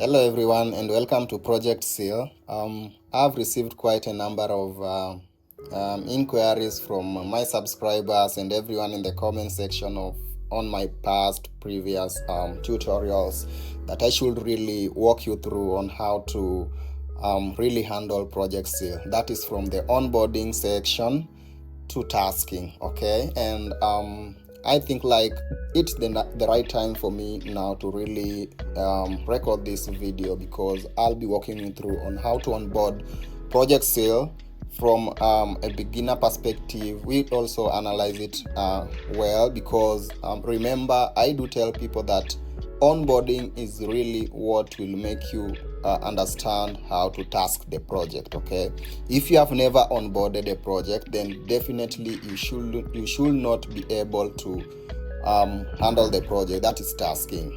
Hello everyone and welcome to Project Seal. I've received quite a number of inquiries from my subscribers and everyone in the comment section on my previous tutorials that I should really walk you through on how to really handle Project Seal. That is from the onboarding section to tasking, okay? And I think like it's the right time for me now to really record this video, because I'll be walking you through on how to onboard Project Seal from a beginner perspective. We also analyze it well, because remember, I do tell people that onboarding is really what will make you understand how to task the project. Okay, if you have never onboarded a project, then definitely you should not be able to handle the project. That is tasking.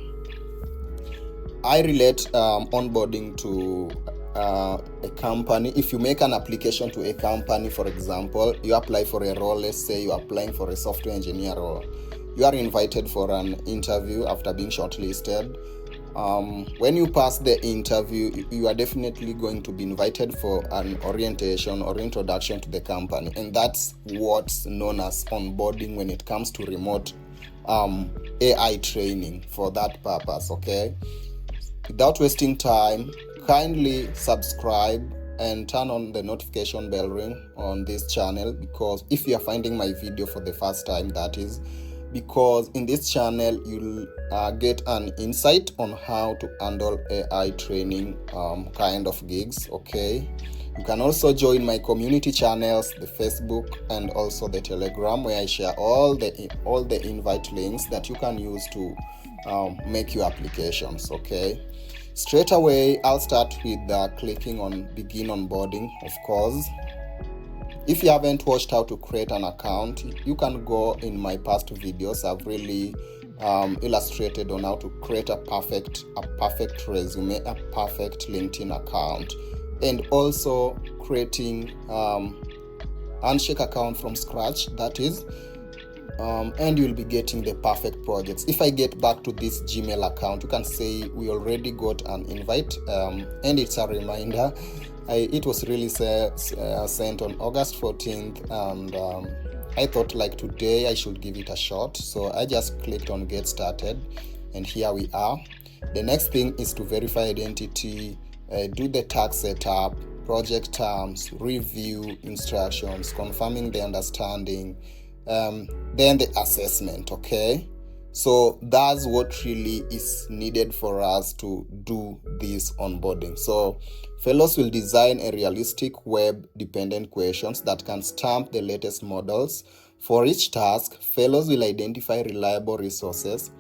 I relate onboarding to a company. If you make an application to a company, for example, you apply for a role. Let's say you are applying for a software engineer role. You are invited for an interview after being shortlisted. When you pass the interview, you are definitely going to be invited for an orientation or introduction to the company, and that's what's known as onboarding when it comes to remote AI training for that purpose. Okay, without wasting time, kindly subscribe and turn on the notification bell ring on this channel, because if you are finding my video for the first time, that is because in this channel you'll get an insight on how to handle AI training kind of gigs. Okay, you can also join my community channels, the Facebook and also the Telegram, where I share all the invite links that you can use to make your applications. Okay, straight away I'll start with clicking on begin onboarding. Of course, if you haven't watched how to create an account, you can go in my past videos. I've really illustrated on how to create a perfect resume, a perfect LinkedIn account, and also creating Handshake account from scratch, that is, and you'll be getting the perfect projects. If I get back to this Gmail account, you can say we already got an invite, and it's a reminder. It was really sent on August 14th, and I thought like today I should give it a shot. So I just clicked on get started, and here we are. The next thing is to verify identity, do the task setup, project terms, review instructions, confirming the understanding, then the assessment. Okay, so that's what really is needed for us to do this onboarding. So fellows will design a realistic web-dependent questions that can stamp the latest models. For each task, fellows will identify reliable resources,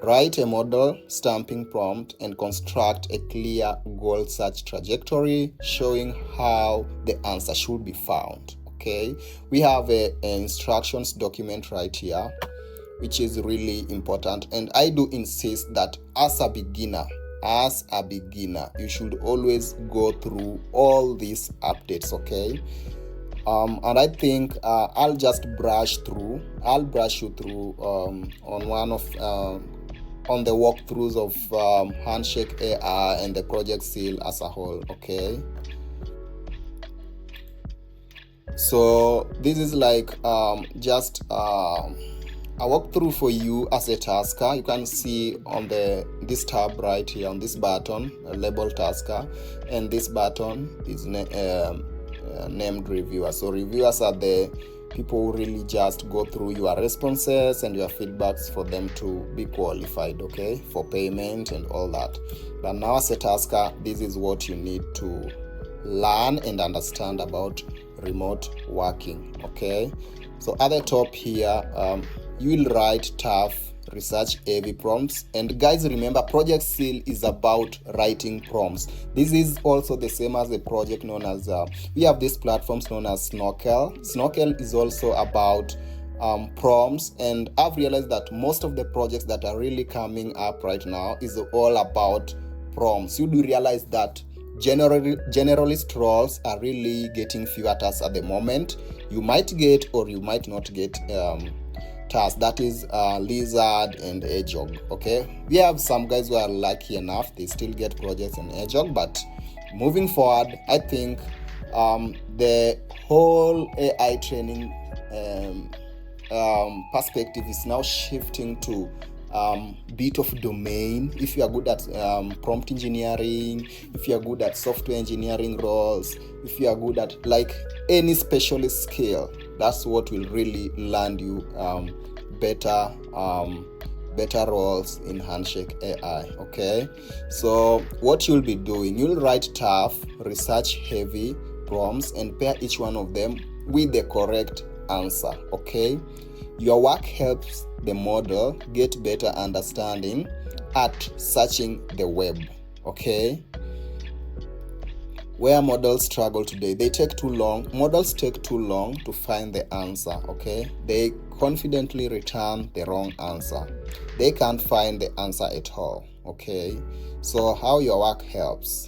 write a model stamping prompt, and construct a clear goal search trajectory showing how the answer should be found. Okay, we have an instructions document right here, which is really important, and I do insist that as a beginner, you should always go through all these updates. Okay, and I think I'll brush you through on one of on the walkthroughs of Handshake AI and the Project Seal as a whole. Okay, so this is like just a walkthrough for you as a tasker. You can see on this tab right here on this button, label tasker, and this button is named reviewer. So reviewers are the people who really just go through your responses and your feedbacks for them to be qualified, okay, for payment and all that. But now as a tasker, this is what you need to learn and understand about remote working. Okay, so at the top here, you will write tough research heavy prompts. And guys, remember, Project Seal is about writing prompts. This is also the same as a project known as we have these platforms known as Snorkel is also about prompts, and I've realized that most of the projects that are really coming up right now is all about prompts. You do realize that generalist roles are really getting fewer tasks at the moment. You might get or you might not get task, that is Lizard and Hedgehog. Okay, we have some guys who are lucky enough, they still get projects in Hedgehog, but moving forward, I think the whole AI training perspective is now shifting to bit of domain. If you are good at prompt engineering, if you are good at software engineering roles, if you are good at like any specialist skill, that's what will really land you better roles in Handshake AI. Okay, so what you'll be doing, you'll write tough, research heavy prompts and pair each one of them with the correct answer. Okay, your work helps the model get better understanding at searching the web. Okay, where models struggle today, models take too long to find the answer. Okay, they confidently return the wrong answer, they can't find the answer at all. Okay, so how your work helps.